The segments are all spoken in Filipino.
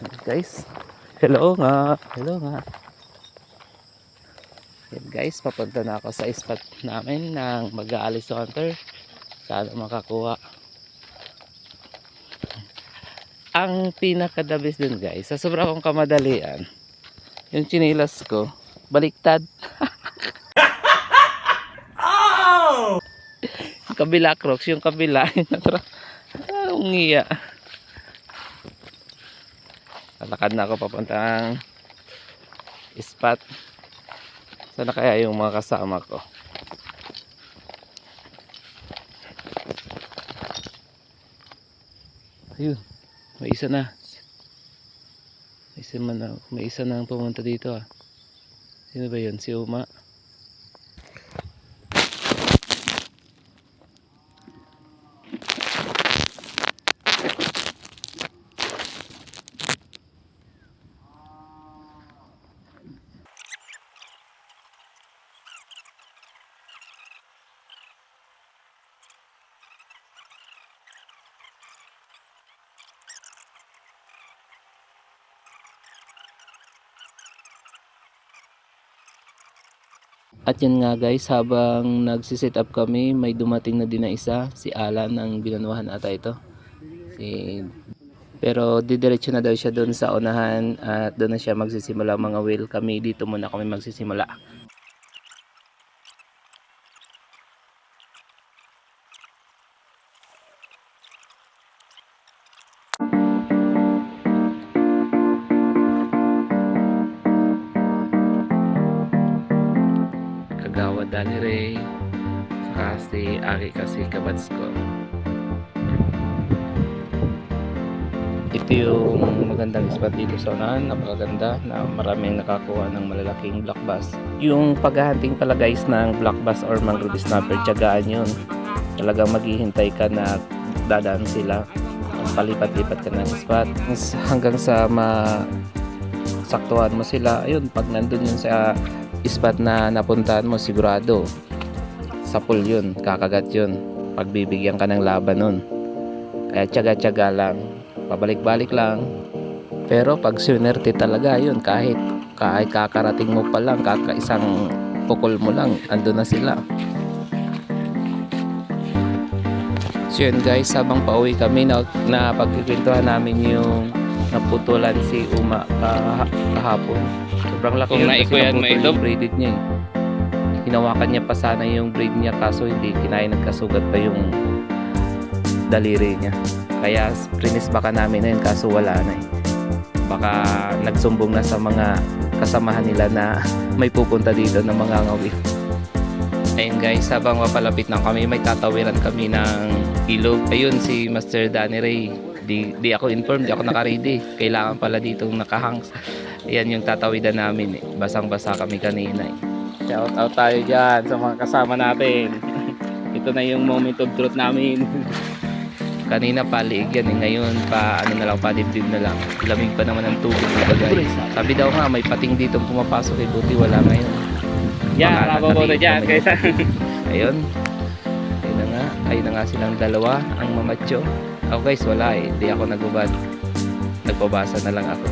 Guys, hello nga, hello nga. Yan guys, papunta na ako sa spot namin ng mag-aalis hunter. Sana makakuha. Ang pinaka-the best dun guys, sa sobra kong kamadalian, yung chinilas ko baliktad. Yung kabila crocs, yung kabila ungiya. Lalakad na ako papuntang spot. Sana kaya yung mga kasama ko. Ayun, may isa na. May isa na pumunta dito ah. Sino ba yun? Si Uma. At yan nga guys, habang nagsiset up kami, may dumating na din na isa, si Alan ang binanuhan ata ito. Pero didiretso na daw siya doon sa unahan at doon na siya magsisimula mga wheel. Kami dito muna kami magsisimula. Kagawa Dani Ray, saka si Aki kasi kabats ko. Ito yung magandang spot dito sa unahan, napakaganda na maraming nakakuha ng malalaking black bass. Yung paghahunting pala guys ng black bass or mangrove snapper, tiyagaan yun. Talagang maghihintay ka na dadaan sila, palipat-lipat ka ng spot hanggang sa masaktuhan mo sila. Ayun, pag nandun yun sa spot na napuntahan mo, sigurado sa pool yun, kakagat yun, pagbibigyan ka ng laban nun. Kaya tiyaga-tiyaga lang, pabalik-balik lang. Pero pag swinerte talaga yun, kahit kakarating mo pa lang, kakaisang pukol mo lang, andun na sila. So yun guys, habang pauwi kami na pagkikwentuhan namin yung naputulan si Uma kahapon. Sobrang laki yun kasi naputol yung braided niya eh. Hinawakan niya pa sana yung braid niya kaso hindi kinaya, nagkasugat pa yung daliri niya. Kaya prinisbaka namin na yun kaso wala na eh. Baka nagsumbong na sa mga kasamahan nila na may pupunta dito ng mga ngawil. Ayun guys, habang mapalapit na kami, may tatawiran kami ng ilog. Ayun si Master Danny Ray. Di ako informed, di ako naka-ready. Kailangan pala dito nakahangs. Ayan yung tatawidan namin eh. Basang-basa kami kanina eh. Shout out tayo dyan sa mga kasama natin. Ito na yung moment of truth namin. Kanina paliig yan eh. Ngayon padibdib na lang. Lamig pa naman ang tubig dito guys. Sabi daw nga may pating dito pumapasok eh. Buti wala ngayon. Yan, nakaboboto dyan. Ayun. Ayun na nga silang dalawa. Ang mamacho. Ako guys wala eh. Hindi ako nagubad. Nagpabasa na lang ako.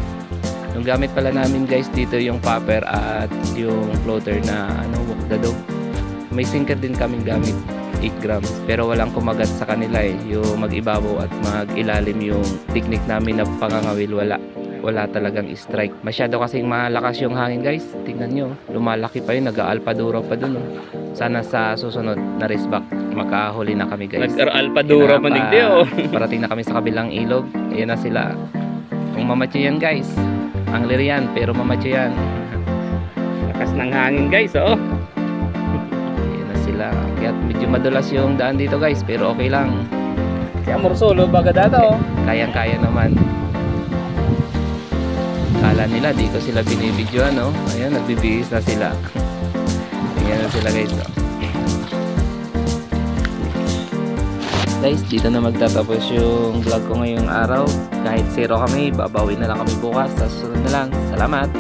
Yung gamit pala namin guys dito yung popper at yung floater na wakdado. May sinker din kaming gamit 8 grams pero walang kumagat sa kanila eh. Yung mag-ibabaw at mag-ilalim yung technique namin na pangangawil, wala talagang strike. Masyado kasing malakas yung hangin guys. Tingnan nyo, lumalaki pa yun, nag-alpadura pa dun oh. Sana sa susunod na race back makahuli na kami guys. Nag-alpadura manigdi oh. Parating na kami sa kabilang ilog. Ayan na sila. Kung mamatyo yan guys, angler yan pero mamatyo yan. Lakas ng hangin guys oh. Ayan na sila. Kaya medyo madulas yung daan dito guys pero okay lang. Si Amor Solo baga data oh. Kayang-kaya naman. Kala nila dito sila binibidyoan no. Ayan, nagbibihis na sila. Ayan na sila guys oh. Guys, dito na magtatapos yung vlog ko ngayong araw. Kahit zero kami, babawi na lang kami bukas. Sa susunod na lang. Salamat!